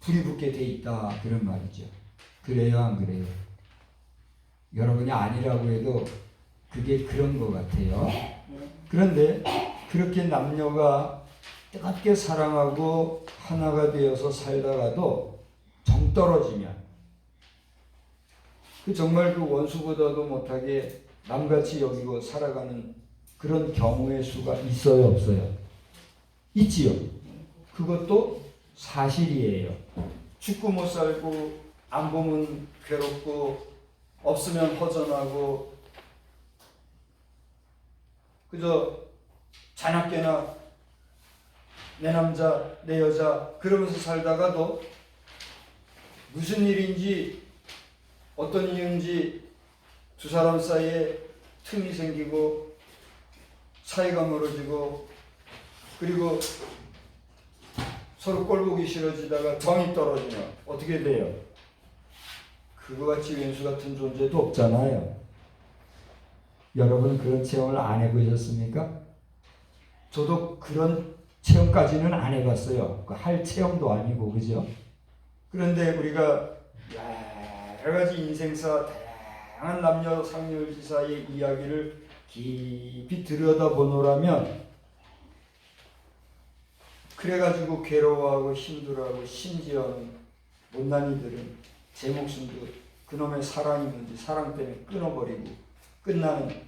불이 붙게 돼 있다 그런 말이죠. 그래요, 안 그래요? 여러분이 아니라고 해도 그게 그런 것 같아요. 그런데 그렇게 남녀가 뜨겁게 사랑하고 하나가 되어서 살다가도 정 떨어지면 정말 그 원수보다도 못하게 남같이 여기고 살아가는 그런 경우의 수가 있어요, 없어요? 있지요. 그것도 사실이에요. 죽고 못 살고 안 보면 괴롭고 없으면 허전하고 그저 자나깨나 내 남자 내 여자 그러면서 살다가도 무슨 일인지 어떤 이유인지 두 사람 사이에 틈이 생기고 사이가 멀어지고 그리고 서로 꼴보기 싫어지다가 정이 떨어지면 어떻게 돼요? 그거 같이 왼수 같은 존재도 없잖아요. 여러분 그런 체험을 안 해보셨습니까? 저도 그런 체험까지는 안 해봤어요. 할 체험도 아니고 그죠? 그런데 우리가 여러 가지 인생사 다양한 남녀 상렬지사의 이야기를 깊이 들여다보노라면 그래가지고 괴로워하고 힘들어하고 심지어는 못난이들은 제 목숨도 그놈의 사랑이 뭔지 사랑 때문에 끊어버리고 끝나는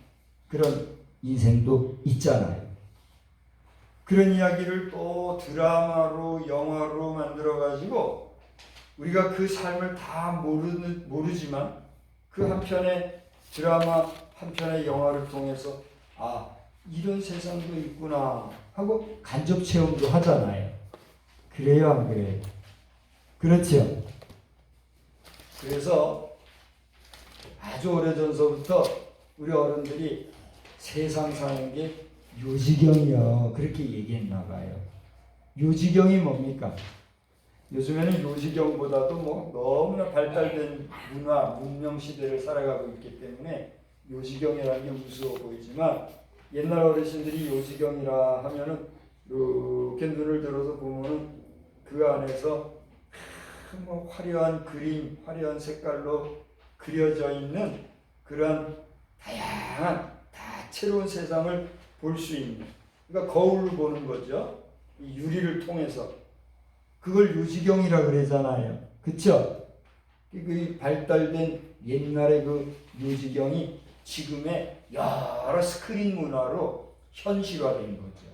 그런 인생도 있잖아요. 그런 이야기를 또 드라마로 영화로 만들어가지고 우리가 그 삶을 다 모르지만 그 한편의 드라마 한편의 영화를 통해서 아 이런 세상도 있구나 하고 간접 체험도 하잖아요. 그래요, 안 그래요? 그렇죠. 그래서 아주 오래전서부터 우리 어른들이 세상 사는 게 요지경이요 그렇게 얘기했나 봐요. 요지경이 뭡니까? 요즘에는 요지경보다도 뭐 너무나 발달된 문화, 문명 시대를 살아가고 있기 때문에 요지경이라는 게 무서워 보이지만 옛날 어르신들이 요지경이라 하면은 이렇게 눈을 들어서 보면은 그 안에서 뭐 화려한 그림, 화려한 색깔로 그려져 있는 그런 다양한 다채로운 세상을 볼 수 있는 그러니까 거울로 보는 거죠. 이 유리를 통해서 그걸 요지경이라 그러잖아요. 그쵸? 그 발달된 옛날의 그 요지경이 지금의 여러 스크린 문화로 현실화된 거죠.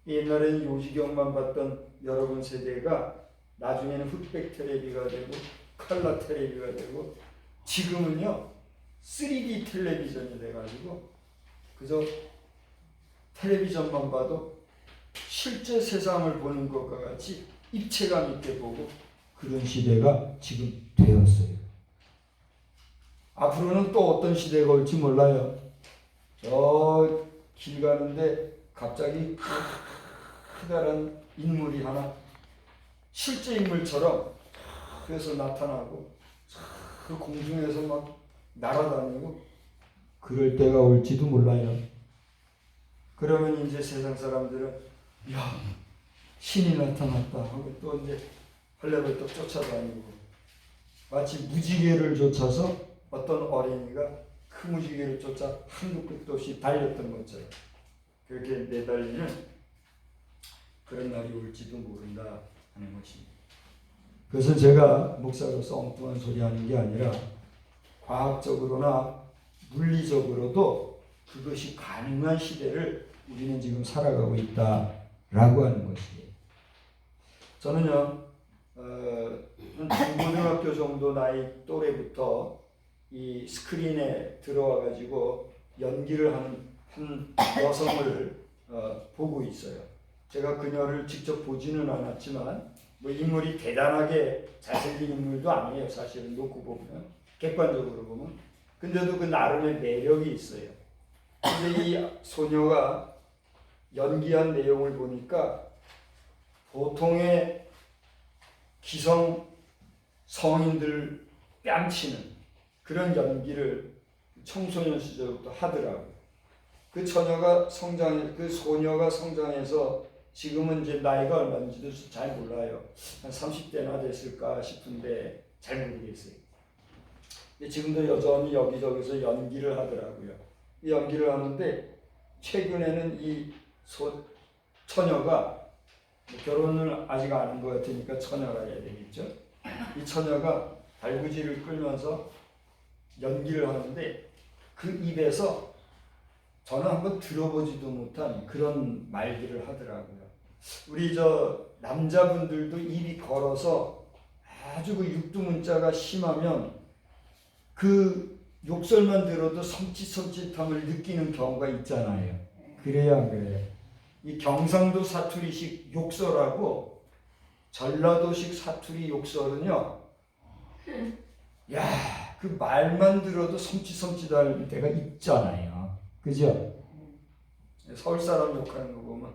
옛날에는 요지경만 봤던 여러분 세대가 나중에는 흑백 텔레비가 되고 컬러 텔레비가 되고 지금은요 3D 텔레비전이 돼가지고 그저 텔레비전만 봐도 실제 세상을 보는 것과 같이 입체감 있게 보고 그런 시대가 지금 되었어요. 앞으로는 또 어떤 시대가 올지 몰라요. 저 길 가는데 갑자기 크다란 인물이 하나 실제 인물처럼 그래서 나타나고 그 공중에서 막 날아다니고 그럴 때가 올지도 몰라요. 그러면 이제 세상 사람들은 야 신이 나타났다 하고 또 이제 헐레벌떡 쫓아다니고 마치 무지개를 쫓아서 어떤 어린이가 그 무지개를 쫓아 한도 끝도 없이 달렸던 것처럼 그렇게 내달리는 그런 날이 올지도 모른다 하는 것입니다. 그래서 제가 목사로서 엉뚱한 소리 하는 게 아니라 과학적으로나 물리적으로도 그것이 가능한 시대를 우리는 지금 살아가고 있다라고 하는 것이에요. 저는요, 중고등학교 정도 나이 또래부터 이 스크린에 들어와 가지고 연기를 하는 한 여성을 보고 있어요. 제가 그녀를 직접 보지는 않았지만 뭐 인물이 대단하게 잘생긴 인물도 아니에요. 사실은 놓고 보면 객관적으로 보면 근데도 그 나름의 매력이 있어요. 근데 이 소녀가 연기한 내용을 보니까 보통의 기성 성인들 뺨치는 그런 연기를 청소년 시절부터 하더라고요. 그 소녀가 성장해서 지금은 이제 나이가 얼마인지도 잘 몰라요. 한 30대나 됐을까 싶은데 잘 모르겠어요. 지금도 여전히 여기저기서 연기를 하더라고요. 이 연기를 하는데 최근에는 이 처녀가 결혼을 아직 안 한 것 같으니까 처녀라 해야 되겠죠. 이 처녀가 달구지를 끌면서 연기를 하는데 그 입에서 저는 한번 들어보지도 못한 그런 말들을 하더라고요. 우리 저 남자분들도 입이 걸어서 아주 그 육두문자가 심하면 그 욕설만 들어도 섬찟섬찟함을 느끼는 경우가 있잖아요. 그래요, 안 그래요? 이 경상도 사투리식 욕설하고 전라도식 사투리 욕설은요, 야, 그 말만 들어도 섬찟섬찟할 때가 있잖아요. 그죠? 서울 사람 욕하는 거 보면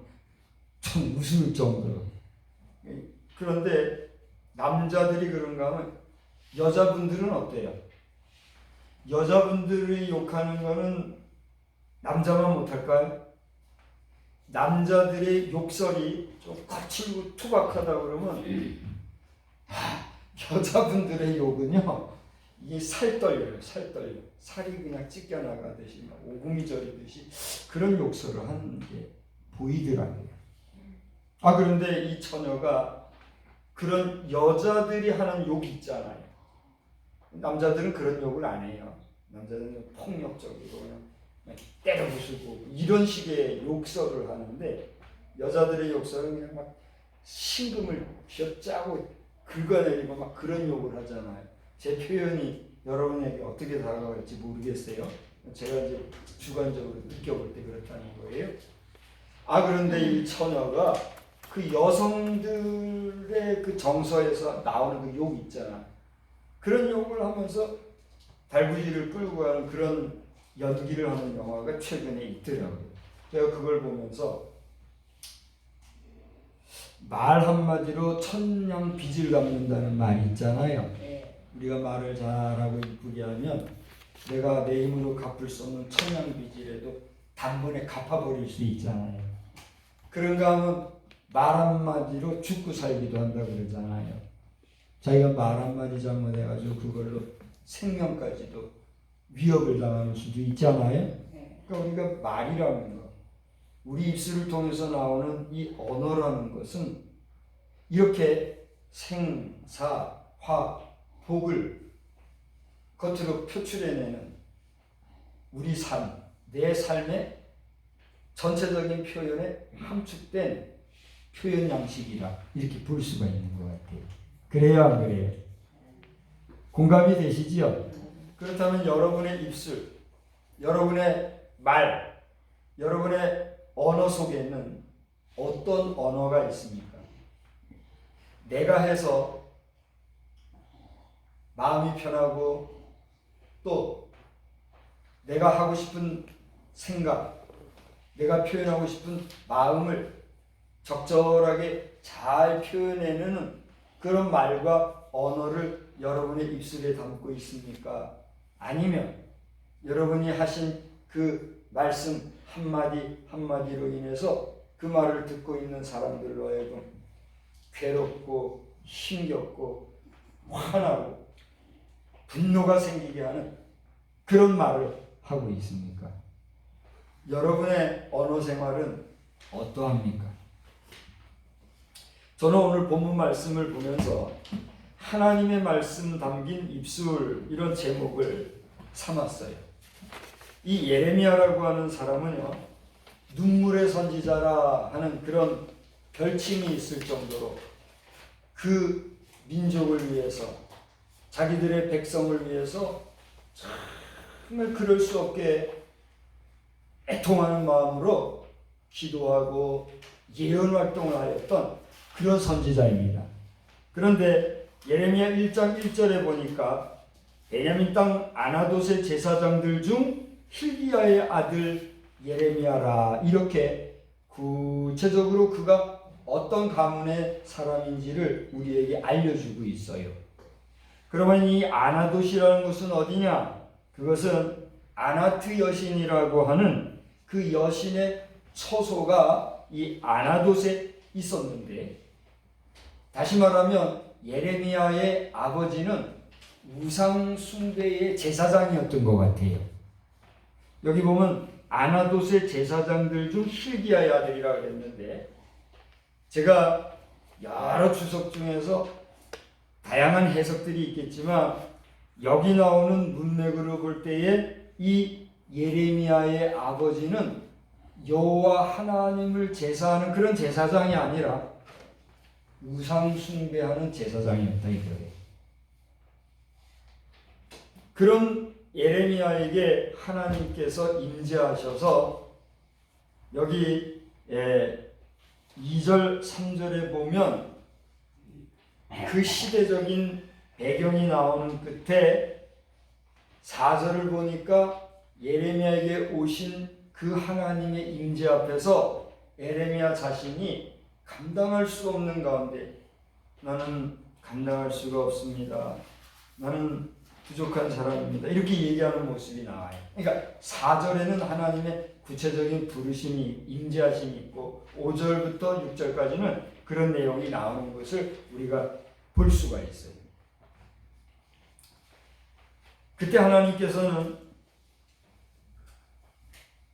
좀 웃을 정도로. 그런데 남자들이 그런가 하면 여자분들은 어때요? 여자분들이 욕하는 거는 남자만 못할까요? 남자들의 욕설이 좀 거칠고 투박하다 그러면 여자분들의 욕은요, 이게 살 떨려요. 살 떨려. 살이 그냥 찢겨나가듯이 오금이 저리듯이 그런 욕설을 하는 게 보이더라고요. 그런데 이 처녀가 그런 여자들이 하는 욕 있잖아요. 남자들은 그런 욕을 안 해요. 남자들은 폭력적이고 그냥 때려 부수고 이런 식의 욕설을 하는데 여자들의 욕설은 그냥 막 신금을 쥐어짜고 긁어내리고 막 그런 욕을 하잖아요. 제 표현이 여러분에게 어떻게 다가갈지 모르겠어요. 제가 이제 주관적으로 느껴볼 때 그렇다는 거예요. 그런데 이 처녀가 그 여성들의 그 정서에서 나오는 그 욕 있잖아. 그런 욕을 하면서 달구지를 끌고 가는 그런 연기를 하는 영화가 최근에 있더라고요. 제가 그걸 보면서 말 한마디로 천냥 빚을 갚는다는 말이 있잖아요. 우리가 말을 잘하고 이쁘게 하면 내가 내 힘으로 갚을 수 없는 천냥 빚이라도 단번에 갚아버릴 수 있잖아요. 그런가 하면 말 한마디로 죽고 살기도 한다고 그러잖아요. 자기가 말 한마디 잘못해가지고 그걸로 생명까지도 위협을 당하는 수도 있잖아요. 그러니까 우리가 말이라는 거, 우리 입술을 통해서 나오는 이 언어라는 것은 이렇게 생, 사, 화, 복을 겉으로 표출해내는 우리 삶, 내 삶의 전체적인 표현에 함축된 표현 양식이라 이렇게 볼 수가 있는 것 같아요. 그래요, 안 그래요? 공감이 되시지요? 그렇다면 여러분의 입술, 여러분의 말, 여러분의 언어 속에는 어떤 언어가 있습니까? 내가 해서 마음이 편하고 또 내가 하고 싶은 생각, 내가 표현하고 싶은 마음을 적절하게 잘 표현해내는 그런 말과 언어를 여러분의 입술에 담고 있습니까? 아니면 여러분이 하신 그 말씀 한마디 한마디로 인해서 그 말을 듣고 있는 사람들로 하여금 괴롭고 힘겹고 화나고 분노가 생기게 하는 그런 말을 하고 있습니까? 여러분의 언어 생활은 어떠합니까? 저는 오늘 본문 말씀을 보면서 하나님의 말씀 담긴 입술 이런 제목을 삼았어요. 이 예레미야라고 하는 사람은요, 눈물의 선지자라 하는 그런 별칭이 있을 정도로 그 민족을 위해서, 자기들의 백성을 위해서 정말 그럴 수 없게 애통하는 마음으로 기도하고 예언 활동을 하였던 그런 선지자입니다. 그런데 예레미야 1장 1절에 보니까 베냐민 땅 아나돗의 제사장들 중 hil기야의 아들 예레미야라 이렇게 구체적으로 그가 어떤 가문의 사람인지를 우리에게 알려주고 있어요. 그러면 이 아나돗이라는 것은 어디냐? 그것은 아나트 여신이라고 하는 그 여신의 처소가 이 아나돗에 있었는데, 다시 말하면 예레미야의 아버지는 우상 숭배의 제사장이었던 것 같아요. 여기 보면 아나돗의 제사장들 중 hil기야의 아들이라고 했는데, 제가 여러 주석 중에서 다양한 해석들이 있겠지만 여기 나오는 문맥으로 볼 때에 이 예레미야의 아버지는 여호와 하나님을 제사하는 그런 제사장이 아니라 우상 숭배하는 제사장이었다 이거예요. 그런 예레미야에게 하나님께서 임재하셔서 여기 2절 3절에 보면 그 시대적인 배경이 나오는 끝에 4절을 보니까 예레미야에게 오신 그 하나님의 임재 앞에서 예레미야 자신이 감당할 수 없는 가운데 나는 감당할 수가 없습니다. 나는 부족한 사람입니다. 이렇게 얘기하는 모습이 나와요. 그러니까 4절에는 하나님의 구체적인 부르심이 임재하심이 있고 5절부터 6절까지는 그런 내용이 나오는 것을 우리가 볼 수가 있어요. 그때 하나님께서는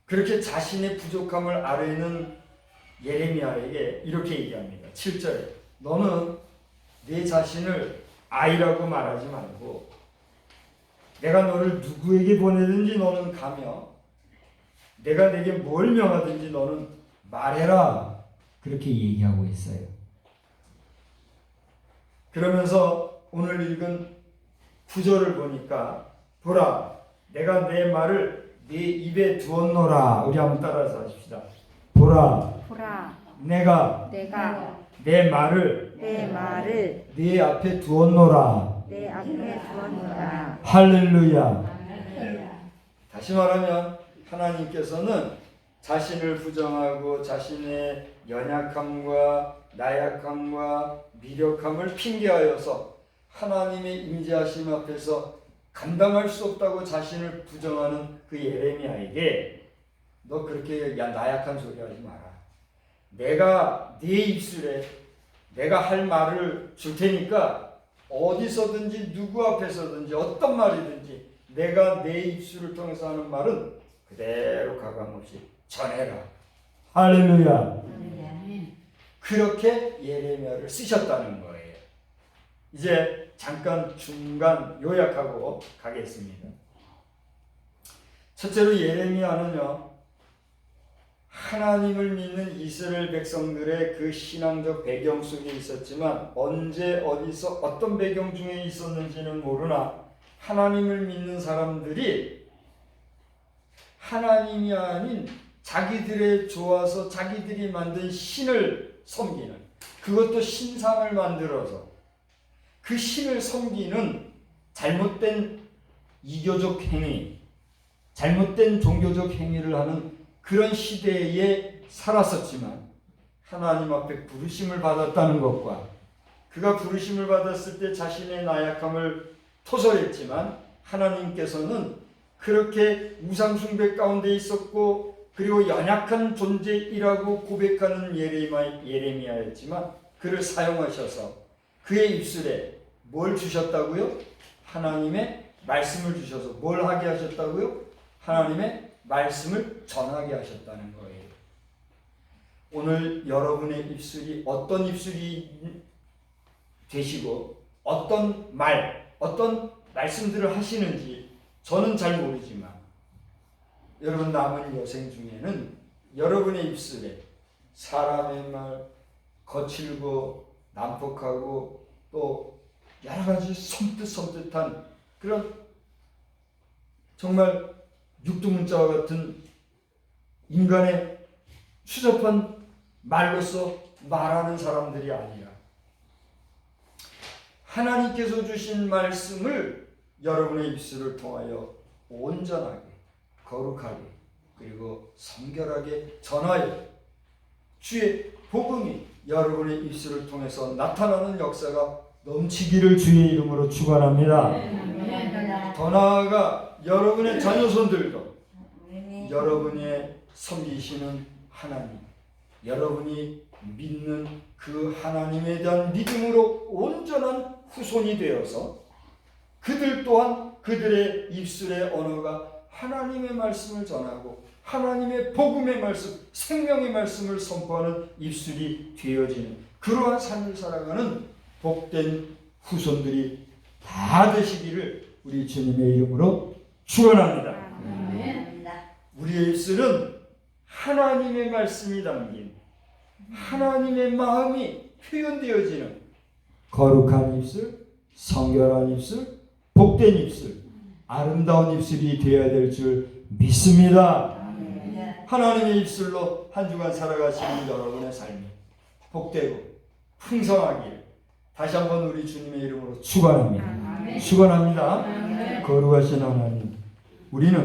그렇게 자신의 부족함을 아뢰는 예레미야에게 이렇게 얘기합니다. 7절에 너는 내 자신을 아이라고 말하지 말고 내가 너를 누구에게 보내든지 너는 가며 내가 내게 뭘 명하든지 너는 말해라. 그렇게 얘기하고 있어요. 그러면서 오늘 읽은 9절을 보니까 보라 내가 내 말을 네 입에 두었노라. 우리 한번 따라서 하십시다. 보라 내가 내 말을 네 앞에 두었노라. 할렐루야. 다시 말하면 하나님께서는 자신을 부정하고 자신의 연약함과 나약함과 미력함을 핑계하여서 하나님의 임재하심 앞에서 감당할 수 없다고 자신을 부정하는 그 예레미야에게 너 그렇게 나약한 소리 하지 마라. 내가 네 입술에 내가 할 말을 줄 테니까 어디서든지 누구 앞에서든지 어떤 말이든지 내가 내 입술을 통해서 하는 말은 그대로 가감없이 전해라. 할렐루야. 그렇게 예레미야를 쓰셨다는 거예요. 이제 잠깐 중간 요약하고 가겠습니다. 첫째로 예레미야는요, 하나님을 믿는 이스라엘 백성들의 그 신앙적 배경 속에 있었지만 언제 어디서 어떤 배경 중에 있었는지는 모르나 하나님을 믿는 사람들이 하나님이 아닌 자기들의 좋아서 자기들이 만든 신을 섬기는, 그것도 신상을 만들어서 그 신을 섬기는 잘못된 이교적 행위, 잘못된 종교적 행위를 하는 그런 시대에 살았었지만 하나님 앞에 부르심을 받았다는 것과 그가 부르심을 받았을 때 자신의 나약함을 토설했지만 하나님께서는 그렇게 우상숭배 가운데 있었고 그리고 연약한 존재이라고 고백하는 예레미야였지만 그를 사용하셔서 그의 입술에 뭘 주셨다고요? 하나님의 말씀을 주셔서 뭘 하게 하셨다고요? 하나님의 말씀을 전하게 하셨다는 거예요. 오늘 여러분의 입술이 어떤 입술이 되시고 어떤 말씀들을 하시는지 저는 잘 모르지만 여러분 남은 여생 중에는 여러분의 입술에 사람의 말, 거칠고 난폭하고 또 여러 가지 섬뜩한 그런 정말 육두문자와 같은 인간의 추접한 말로서 말하는 사람들이 아니라 하나님께서 주신 말씀을 여러분의 입술을 통하여 온전하게, 거룩하게, 그리고 성결하게 전하여 주의 복음이 여러분의 입술을 통해서 나타나는 역사가 넘치기를 주의 이름으로 축원합니다. 더 나아가 여러분의 자녀손들도 여러분의 섬기시는 하나님, 여러분이 믿는 그 하나님에 대한 믿음으로 온전한 후손이 되어서 그들 또한 그들의 입술의 언어가 하나님의 말씀을 전하고 하나님의 복음의 말씀, 생명의 말씀을 선포하는 입술이 되어지는 그러한 삶을 살아가는 복된 후손들이 다 되시기를 우리 주님의 이름으로 축원합니다. 우리의 입술은 하나님의 말씀이 담긴 하나님의 마음이 표현되어지는 거룩한 입술, 성결한 입술, 복된 입술, 아름다운 입술이 되어야 될 줄 믿습니다. 하나님의 입술로 한 주간 살아가시는 여러분의 삶이 복되고 풍성하기를 다시 한번 우리 주님의 이름으로 축원합니다. 축원합니다. 거룩하신 하나님, 우리는